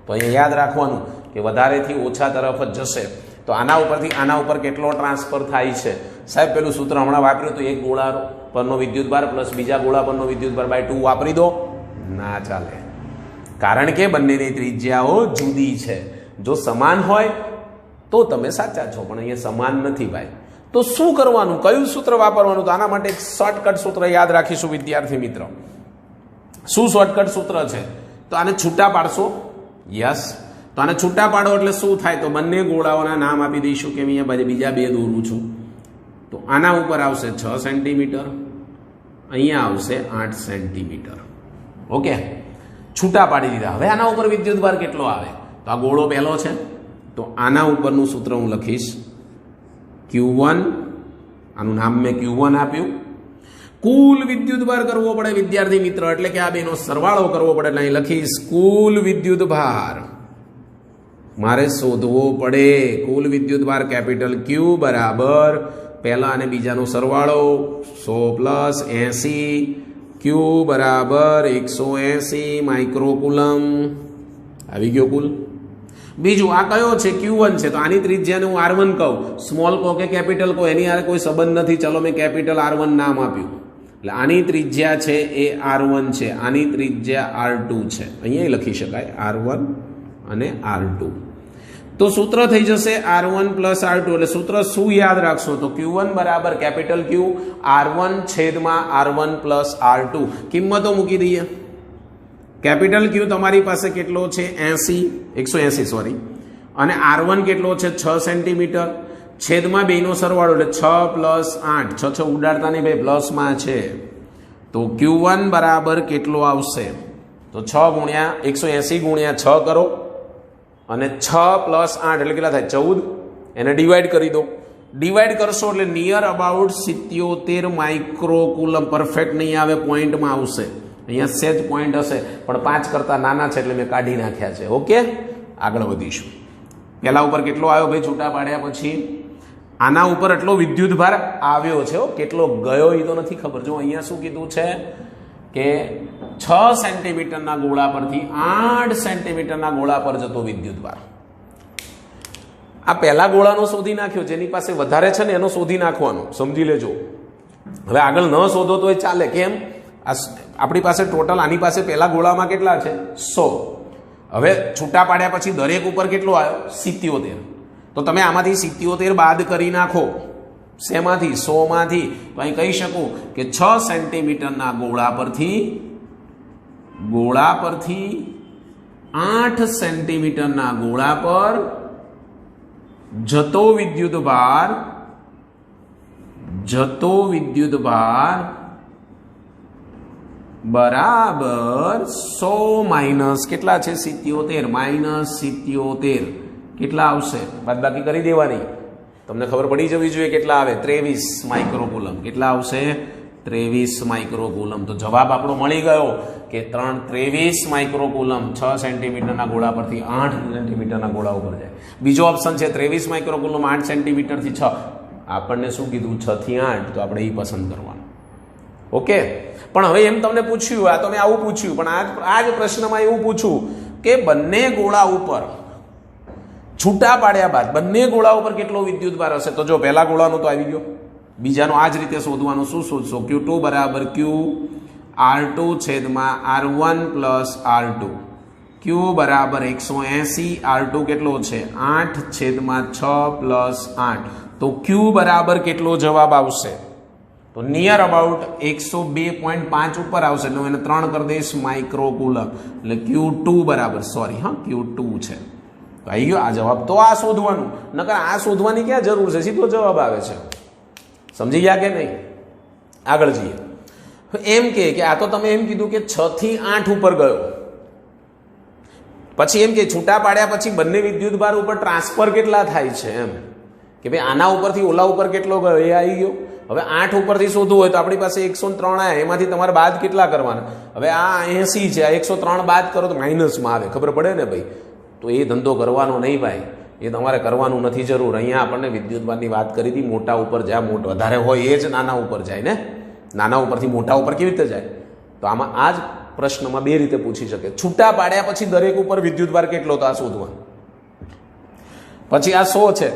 તો અહીંયા યાદ રાખવાનું કે વધારેથી ઓછા તરફ જ જશે. તો આના ઉપરથી આના ઉપર કેટલો ટ્રાન્સફર થાય છે? સાહેબ પેલું સૂત્ર હમણાં વાપર્યું તો એક ગોળા પરનો વિદ્યુત ભાર પ્લસ બીજા ગોળા પરનો વિદ્યુત ભાર /2 વાપરી દો. ના ચાલે, કારણ કે બંનેની ત્રિજ્યાઓ જુદી છે. જો સમાન હોય તો તમે સાચા છો, પણ અહીંયા સમાન નથી ભાઈ. તો શું કરવાનું? કયું સૂત્ર વાપરવાનું? તો આના માટે એક શોર્ટકટ સૂત્ર યાદ રાખીશું વિદ્યાર્થી મિત્રો. શું શોર્ટકટ સૂત્ર છે? તો આને છૂટા પાડશો. યસ, તો આને છૂટા પાડો એટલે શું થાય? તો બંને ગોળાઓના નામ આપી દઈશું કે અહીંયા બીજા બે દોરું છું. તો આના ઉપર આવશે 6 સેન્ટીમીટર, અહીંયા આવશે 8 સેન્ટીમીટર. ઓકે, છૂટા પાડી દીધા. હવે આના ઉપર વિદ્યુત ભાર કેટલો આવે? તો આ ગોળો પહેલો છે, તો આના ઉપરનું સૂત્ર હું લખીશ Q1. આનું નામ મેં Q1 આપ્યું. કુલ વિદ્યુત ભાર કરવો પડે વિદ્યાર્થી મિત્ર, એટલે કે આ બેનો સરવાળો કરવો પડે. એટલે અહીં લખીશ કુલ વિદ્યુત ભાર મારે શોધવો પડે કુલ વિદ્યુત ભાર કેપિટલ ક્યુ બરાબર પહેલા અને બીજાનો સરવાળો 100 પ્લસ 80 ક્યુ બરાબર 180 માઇક્રોકુલમ આવી ગયો કુલ. બીજું આ કયો છે Q1 છે તો આની ત્રિજ્યાને હું R1 કહું, સ્મોલ કહો કે કેપિટલ કહો એની હારે કોઈ સંબંધ નથી. ચલો મેં કેપિટલ R1 નામ આપ્યું એટલે આની ત્રિજ્યા છે એ R1 છે, આની ત્રિજ્યા R2 છે. અહીંયા લખી શકાય R1 અને R2. તો સૂત્ર થઈ જશે R1 પ્લસ R2 એટલે સૂત્ર શું યાદ રાખશો તો Q1 બરાબર કેપિટલ Q R1 છેદમાં R1 પ્લસ R2. કિંમતો મૂકી દઈએ. કેપિટલ Q તમારી પાસે કેટલો છે 180 સોરી, અને R1 કેટલો છે 6 સેન્ટીમીટર છેદમાં બેનો સરવાળો એટલે 6 પ્લસ 8 6 ઉડાડતા નહીં ભાઈ પ્લસમાં છે તો Q1 બરાબર કેટલો આવશે તો 6 ગુણ્યા 180 ગુણ્યા 6 કરો અને 6 પ્લસ 8 એટલે કેટલા થાય 14. એને ડિવાઈડ કરી દો. ડિવાઈડ કરશો એટલે નિયર અબાઉટ 77 માઇક્રોકુલમ. પરફેક્ટ નહીં આવે, પોઈન્ટમાં આવશે. અહીંયા સેજ પોઈન્ટ હશે પણ 5 કરતાં નાના છે એટલે મેં કાઢી નાખ્યા છે. ઓકે, આગળ વધીશું. પહેલા ઉપર કેટલો આવ્યો ભાઈ છૂટા પાડ્યા પછી? આના ઉપર એટલો વિદ્યુત ભાર આવ્યો છે, કેટલો ગયો એ તો નથી ખબર. જો અહીંયા શું કીધું છે કે 6 સેન્ટીમીટરના ગોળા પરથી 8 સેન્ટીમીટરના ગોળા પર જતો વિદ્યુત ભાર. આ પહેલા ગોળાનો શોધી નાખ્યો, જેની પાસે વધારે છે ને એનો શોધી નાખવાનો, સમજી લેજો. હવે આગળ ન શોધો તો એ ચાલે. કેમ? આપણી પાસે ટોટલ આની પાસે પહેલા ગોળામાં કેટલા છે 100. હવે છૂટા પાડ્યા પછી દરેક ઉપર કેટલો આવ્યો 77. તો તમે આમાંથી 77 બાદ કરી નાખો. શેમાંથી? 100 માંથી. તો અહીં કહી શકું કે 6 સેન્ટીમીટરના ગોળા પરથી 8 સેન્ટીમીટરના ગોળા પર જતો વિદ્યુત ભાર બરાબર 100 માઇનસ કેટલા છે 77 માઇનસ 77 કેટલા આવશે? બાદબાકી કરી દેવાની. તમને ખબર પડી જવી જોઈએ કેટલા આવે 23 માઇક્રોકુલમ. કેટલા આવશે? 23 માઇક્રોકુલમ. તો જવાબ આપણો મળી ગયો કે 23 માઇક્રોકુલમ 6 સેન્ટીમીટરના ગોળા પરથી 8 સેન્ટીમીટરના ગોળા ઉપર જાય. બીજો ઓપ્શન છે 23 માઇક્રોકુલમ 8 સેન્ટીમીટરથી 6. આપણને શું કીધું 6 થી 8, તો આપણે એ પસંદ કરવાનું. ઓકે, પણ હવે એમ તમને પૂછ્યું, આ તો મેં આવું પૂછ્યું, પણ આ જ પ્રશ્નમાં એવું પૂછ્યું કે બંને ગોળા ઉપર છૂટા પાડ્યા બાદ બંને ગોળા ઉપર કેટલો વિદ્યુત ભાર હશે? તો જો પહેલા ગોળાનો તો આવી ગયો, બીજાનો આ જ રીતે શોધવાનું. શું શોધશો? Q2 બરાબર Q R2 છેદમાં R1 પ્લસ R2. Q બરાબર 180, R2 કેટલો છે 8 છેદમાં 6 પ્લસ 8. તો Q બરાબર કેટલો જવાબ આવશે? તો નિયર અબાઉટ 102.5 ઉપર આવશે. એટલે હું એને 3 કરી દઈશ માઇક્રોકુલમ. એટલે Q2 બરાબર Q2 છે. તો આવી ગયો આ જવાબ. તો આ શોધવાનું, નકર આ શોધવાની ક્યાં જરૂર છે? સીધો જવાબ આવે છે. સમજી ગયા કે નહીં? આગળ જઈએ. એમ કે આ તો તમે એમ કીધું કે 6 થી 8 ઉપર ગયો, પછી એમ કે છૂટા પાડ્યા પછી બંને વિદ્યુત ભાર ઉપર ટ્રાન્સફર કેટલા થાય છે એમ કે ભાઈ આના ઉપરથી ઓલા ઉપર કેટલો ગયો એ આવી ગયો. હવે 8 ઉપરથી શોધવું હોય તો આપણી પાસે 103 આવ્યા, એમાંથી તમારે બાદ કેટલા કરવાના? હવે આ 80 છે, આ 103 બાદ કરો તો માઇનસમાં આવે. ખબર પડે ને ભાઈ? તો એ ધંધો કરવાનો નહીં ભાઈ, એ તમારે કરવાનું નથી જરૂર. અહીંયા આપણને વિદ્યુતભારની વાત કરી હતી, મોટા ઉપર જ્યાં વધારે હોય એ જ નાના ઉપર જાય ને. નાના ઉપરથી મોટા ઉપર કેવી રીતે જાય? તો આમાં આ જ પ્રશ્નમાં બે રીતે પૂછી શકે. છૂટા પાડ્યા પછી દરેક ઉપર વિદ્યુતભાર કેટલો, તો આ શોધવાનું. પછી આ 100 છે,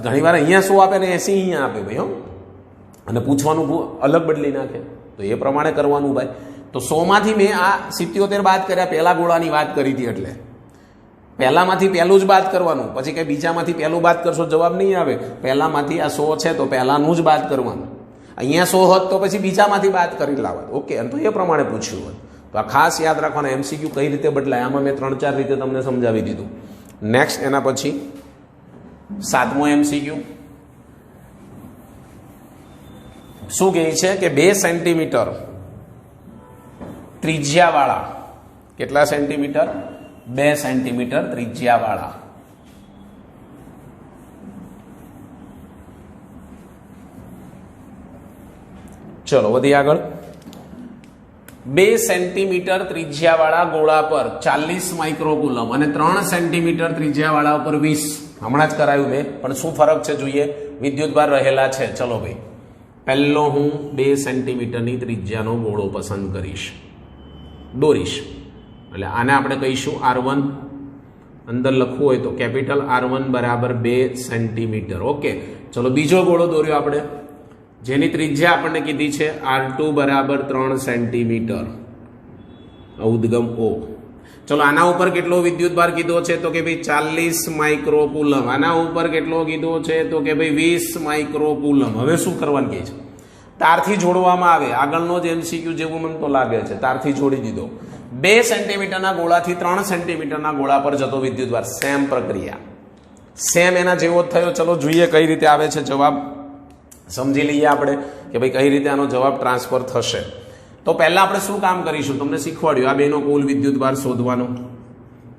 ઘણી વાર અહીંયા 100 આપે ને 80 અહીંયા આપે ભાઈ. અને પૂછવાનું અલગ બદલી નાખે, તો એ પ્રમાણે કરવાનું ભાઈ. તો 100 માંથી મેં આ 77 બાદ કર્યા, પહેલા ગોળાની વાત કરી હતી એટલે પહેલામાંથી પહેલું જ બાદ કરવાનું. પછી કંઈ બીજામાંથી પહેલું બાદ કરશો જવાબ નહીં આવે. પહેલામાંથી આ 100 છે તો પહેલાનું જ બાદ કરવાનું. અહીંયા 100 હોત તો પછી બીજામાંથી બાદ કરી લાવત. ઓકે, અને તો એ પ્રમાણે પૂછ્યું હોત. તો આ ખાસ યાદ રાખવાના. MCQ કઈ રીતે બદલાય આમાં મેં 3-4 રીતે તમને સમજાવી દીધું. નેક્સ્ટ એના પછી 7મો MCQ શું કહે છે કે 2 સેન્ટીમીટર ત્રિજ્યાવાળા, કેટલા સેન્ટીમીટર? 2 સેન્ટીમીટર ત્રિજ્યાવાળા ચલો વધી આગળ. 2 સેન્ટીમીટર ત્રિજ્યાવાળા ગોળા પર 40 માઇક્રોકુલમ અને 3 સેન્ટીમીટર ત્રિજ્યાવાળા ઉપર 20. હમણાં જ કરાયું મેં, પણ શું ફરક છે જોઈએ. વિદ્યુતભાર રહેલા છે. ચલો ભાઈ, પહેલો હું 2 સેન્ટીમીટરની ત્રિજ્યાનો ગોળો પસંદ કરીશ, દોરીશ. એટલે આને આપણે કહીશું R1. અંદર લખવું હોય તો કેપિટલ R1 બરાબર 2 સેન્ટીમીટર. ઓકે, ચલો બીજો ગોળો દોર્યો આપણે, જેની ત્રિજ્યા આપણને કીધી છે R2 બરાબર 3 સેન્ટીમીટર, ઉદ્ગમ O. ચલો આના ઉપર કેટલો વિદ્યુતભાર કીધો છે તો કે ભાઈ 40 માઇક્રોકુલમ. આના ઉપર કેટલો કીધો છે તો કે ભાઈ 20 માઇક્રોકુલમ. હવે શું કરવાનું કહે છે? તારથી જોડવામાં આવે. આગળનો જ MCQ જેવું મને તો લાગે છે. તારથી જોડી દીધો. 2 સેન્ટીમીટરના ગોળાથી 3 સેન્ટીમીટરના ગોળા પર જતો વિદ્યુતભાર. સેમ પ્રક્રિયા, સેમ એના જેવો જ થયો. ચલો જોઈએ કઈ રીતે આવે છે જવાબ. સમજી લઈએ આપણે કે ભાઈ કઈ રીતે આનો જવાબ ટ્રાન્સફર થશે. તો પહેલા આપણે શું કામ કરીશું, તમને શીખવાડ્યું. આ બેનો કુલ વિદ્યુતભાર શોધવાનો.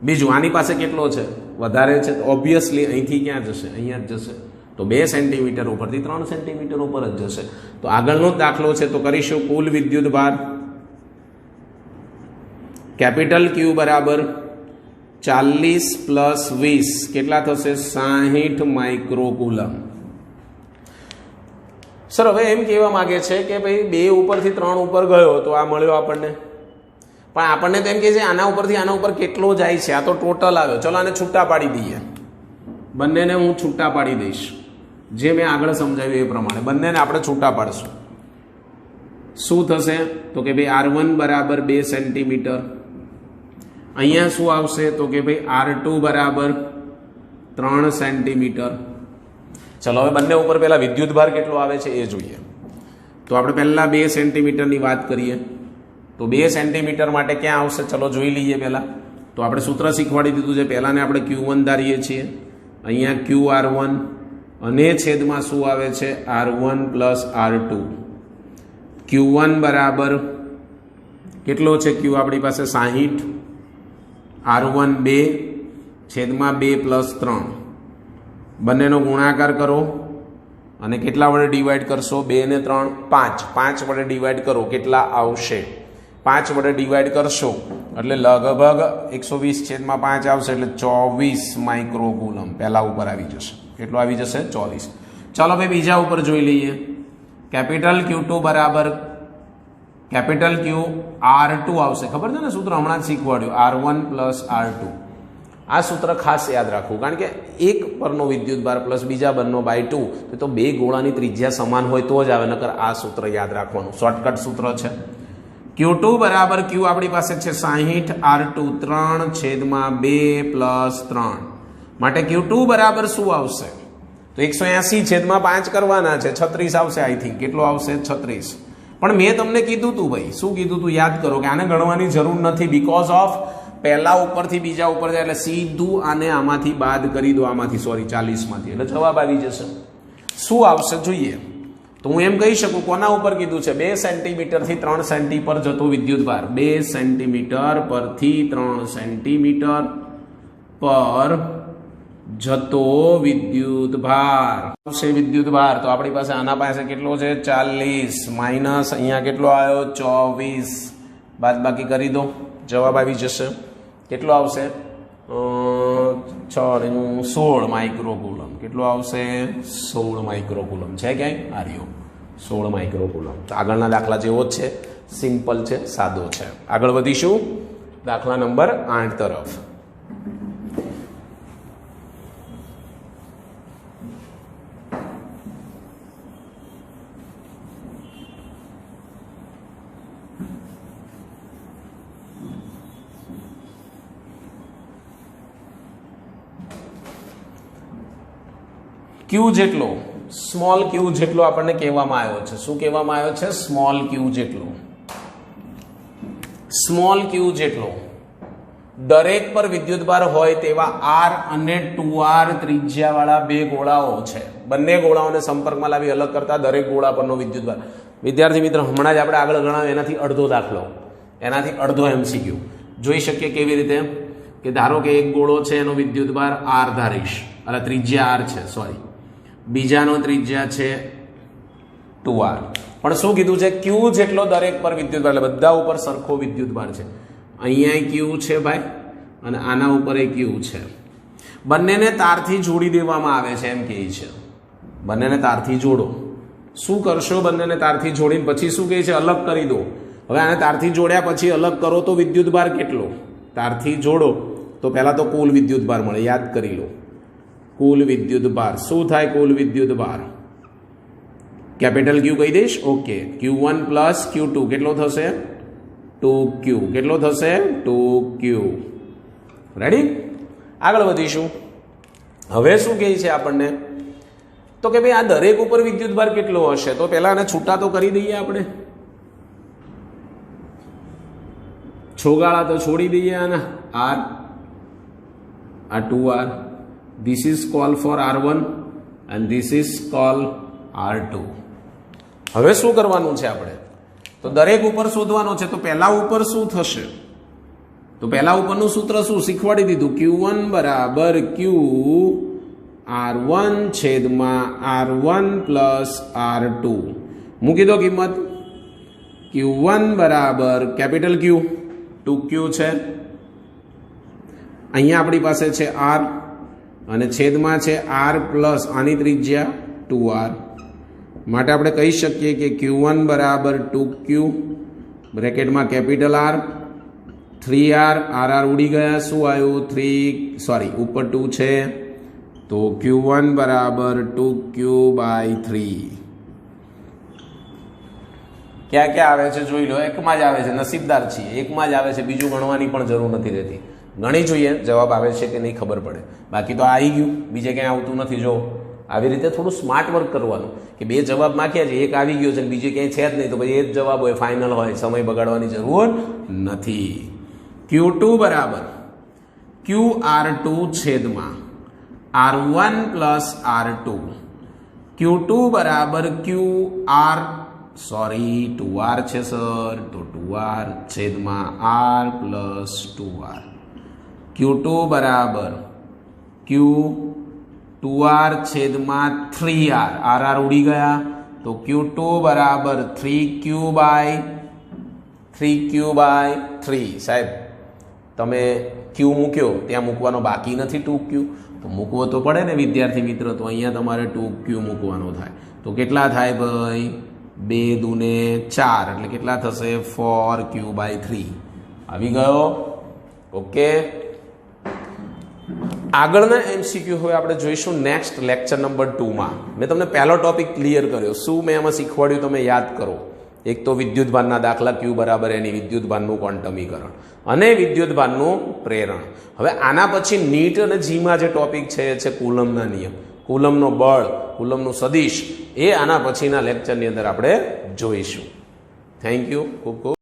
બીજું, આની પાસે કેટલો છે? વધારે છે, તો ઓબ્વિયસલી અહીંથી ક્યાં જશે? અહીંયા જ જશે. તો 2 સેન્ટીમીટર ઉપરથી 3 સેન્ટીમીટર ઉપર જ જશે. તો આગળનો જ દાખલો છે, તો કરીશું કુલ વિદ્યુતભાર કેપિટલ Q બરાબર 40 પ્લસ 20 કેટલા થશે? 60 માઇક્રોકુલમ. સર હવે એમ કહેવા માંગે છે કે ભાઈ 2 ઉપરથી 3 ઉપર ગયો તો આ મળ્યો આપણને, પણ આપણને તો એમ કે છે આના ઉપરથી આના ઉપર કેટલો જાય છે. આ તો ટોટલ આવ્યો. ચલો આને છૂટા પાડી દઈએ. બંનેને હું છૂટા પાડી દઈશ, જે મેં આગળ સમજાવ્યું એ પ્રમાણે બંનેને આપણે છૂટા પાડશું. શું થશે તો કે ભાઈ R1 બરાબર 2 સેન્ટીમીટર. અહીંયા શું આવશે તો કે ભાઈ R2 બરાબર 3 સેન્ટીમીટર. ચલો હવે બંને ઉપર પહેલા વિદ્યુતભાર કેટલો આવે છે એ જોઈએ. તો આપણે પહેલા 2 સેન્ટીમીટરની વાત કરીએ. તો 2 સેન્ટીમીટર માટે ક્યાં આવશે? ચલો જોઈ લઈએ પહેલા. તો આપણે સૂત્ર શીખવાડી દીધું છે. પહેલાને આપણે Q1 ધારીએ છીએ. અહીંયા QR1 અને છેદમાં શું આવે છે? R1 plus R2. Q1 બરાબર કેટલો છે? Q આપણી પાસે 60. R1 2 છેદમાં 2 પ્લસ 3. બંનેનો ગુણાકાર કરો અને કેટલા વડે ડિવાઈડ કરશો? 2 ને 3 5. 5 વડે ડિવાઈડ કરો, કેટલા આવશે? 5 વડે ડિવાઈડ કરશો એટલે લગભગ 120 છેદમાં 5 આવશે, એટલે 24 માઇક્રોકુલમ પહેલા ઉપર આવી જશે. કેટલો આવી જશે? 24. ચાલો ભાઈ બીજા ઉપર જોઈ લઈએ. કેપિટલ Q2 બરાબર કેપિટલ Q R2 આવશે. ખબર છે ને સૂત્ર હમણાં જ શીખવાડ્યું, R1 પ્લસ R2. આ સૂત્ર ખાસ યાદ રાખવું, કારણ કે એક પરનો વિદ્યુતભાર પ્લસ બીજા બંનો બાય 2 તો 2 ગોળાની ત્રિજ્યા સમાન હોય તો જ આવે, નકર આ સૂત્ર યાદ રાખવાનું. શોર્ટકટ સૂત્ર છે. Q2 બરાબર Q આપણી પાસે છે 60, R2 3 છેદમાં 2 પ્લસ 3. માટે Q2 બરાબર શું આવશે? તો 180 છેદમાં 5 કરવાના છે, 36 આવશે. આઈ થિંક કેટલો આવશે? 36. પણ મેં તમને કીધું તું ભાઈ, શું કીધું તું યાદ કરો, કે આને ગણવાની જરૂર નથી. બીકોઝ ઓફ પહેલા ઉપરથી બીજા ઉપર જાય એટલે સીધું આને આમાંથી બાદ કરી દો, આમાંથી 40 માંથી, એટલે જવાબ આવી જશે. શું આવશે જોઈએ. તો હું એમ કહી શકું, કોના ઉપર કીધું છે? 2 સેન્ટીમીટરથી 3 સેન્ટી પર જતો વિદ્યુતભાર. 2 સેન્ટીમીટર પરથી 3 સેન્ટીમીટર પર જતો વિદ્યુતભાર આવશે. વિદ્યુતભાર તો આપણી પાસે આના પાસે કેટલો છે? 40 માઇનસ અહીંયા કેટલો આવ્યો? 24. બાદ બાકી કરી દો, જવાબ આવી જશે. કેટલો આવશે? 16 માઇક્રોકુલમ. કેટલો આવશે? 16 માઇક્રોકુલમ. છે ક્યાંય? આર્યો 16 માઇક્રોકુલમ. તો આગળના દાખલા જેવો જ છે, સિમ્પલ છે, સાદો છે. આગળ વધીશું દાખલા નંબર 8 તરફ. Q જેટલો, સ્મોલ Q જેટલો આપણને કહેવામાં આવ્યો છે. શું કહેવામાં આવ્યો છે? સ્મોલ Q જેટલો. સ્મોલ Q જેટલો દરેક પર વિદ્યુતભાર હોય તેવા R અને 2R ત્રિજ્યાવાળા 2 ગોળાઓ છે. બંને ગોળાઓને સંપર્કમાં લાવી અલગ કરતા દરેક ગોળા પરનો વિદ્યુતભાર. વિદ્યાર્થી મિત્ર, હમણાં જ આપણે આગળ ગણાવ્યું એનાથી અડધો દાખલો, એનાથી અડધો MCQ જોઈ શકીએ. કેવી રીતે? કે ધારો કે એક ગોળો છે, એનો વિદ્યુતભાર R ધારીશ, એટલે ત્રિજ્યા R છે, સોરી, બીજાનો ત્રિજ્યા છે 2R. પણ શું કીધું છે? ક્યુ જેટલો દરેક પર વિદ્યુતભાર, એટલે બધા ઉપર સરખો વિદ્યુતભાર છે. અહીંયા ક્યુ છે ભાઈ, અને આના ઉપર એ ક્યુ છે. બંનેને તારથી જોડી દેવામાં આવે છે એમ કહે છે. બંનેને તારથી જોડો. શું કરશો? બંનેને તારથી જોડીને પછી શું કહે છે? અલગ કરી દો. હવે આને તારથી જોડ્યા પછી અલગ કરો તો વિદ્યુતભાર કેટલો? તારથી જોડો તો પહેલા તો કુલ વિદ્યુતભાર મળે, યાદ કરી લો. કુલ વિદ્યુતભાર શું થાય? કુલ વિદ્યુતભાર કેપિટલ ક્યુ કહી દઈશ. ઓકે, Q1 પ્લસ Q2 કેટલો થશે? 2Q. કેટલો થશે? 2Q. રેડી? આગળ વધીશું. હવે શું કહે છે આપણને? તો કે ભાઈ આ દરેક ઉપર વિદ્યુતભાર કેટલો હશે? તો પહેલા આને છૂટા તો કરી દઈએ આપણે. છોગાળા તો છોડી દઈએ આના. R, આ 2R. This is call for R1 and this is call R2. હવે શું કરવાનું છે આપણે? તો દરેક ઉપર શોધવાનો છે. તો પહેલા ઉપર શું થશે? તો પહેલા ઉપરનું સૂત્ર શું શીખવાડી દીધું? Q1 બરાબર Q R1 છેદમાં R1 પ્લસ R2. મૂકી દો કિંમત. Q1 બરાબર કેપિટલ Q 2Q છે. અહીંયા આપણી પાસે છે R અને છેદમાં છે R પ્લસ આની ત્રિજ્યા 2R. માટે આપણે કહી શકીએ કે Q1 બરાબર 2Q બ્રેકેટમાં capital R 3R. RR ઉડી ગયા. શું આવ્યું? 3, સોરી ઉપર 2 છે. તો Q1 બરાબર 2Q બાય 3. ક્યાં ક્યાં આવે છે જોઈ લો. એકમાં જ આવે છે, નસીબદાર છીએ. એકમાં જ આવે છે, બીજું ગણવાની પણ જરૂર નથી રહેતી. ગણી જોઈએ જવાબ આવે છે કે નહીં ખબર પડે. બાકી તો આવી ગયું, બીજે ક્યાંય આવતું નથી. જો આવી રીતે થોડું સ્માર્ટ વર્ક કરવાનું કે બે જવાબ માખ્યા છે, એક આવી ગયો છે બીજે ક્યાંય છે જ નહીં, તો ભાઈ એ જ જવાબ હોય, ફાઇનલ હોય, સમય બગાડવાની જરૂર નથી. Q2 બરાબર QR2 છેદમાં R1 પ્લસ R2. Q2 બરાબર QR, સોરી 2R છે સર, તો 2R છેદમાં R પ્લસ 2R. Q2 બરાબર Q 2R છેદમાં 3R. RR ઉડી ગયા. તો Q2 બરાબર 3Q બાય 3. સાહેબ તમે Q મૂક્યો, ત્યાં મૂકવાનો બાકી નથી 2Q, તો મૂકવો તો પડે ને વિદ્યાર્થી મિત્ર. તો અહીંયા તમારે 2Q મૂકવાનો થાય. તો કેટલા થાય ભાઈ? 2 દૂને 4 એટલે કેટલા થશે? 4Q by 3. આવી ગયો. ઓકે, આગળના MCQ હવે આપણે જોઈશું નેક્સ્ટ લેક્ચર નંબર 2માં. મેં તમને પહેલો ટોપિક ક્લિયર કર્યો. શું મેં એમાં શીખવાડ્યું તમે યાદ કરો. એક તો વિદ્યુતભારના દાખલા, Q બરાબર એની વિદ્યુતભારનું ક્વોન્ટમીકરણ અને વિદ્યુતભારનું પ્રેરણ. હવે આના પછી નીટ અને જીમાં જે ટોપિક છે એ છે કુલમના નિયમ, કુલમનો બળ, કુલમનું સદિશ. એ આના પછીના લેક્ચરની અંદર આપણે જોઈશું. Thank you. ખૂબ ખૂબ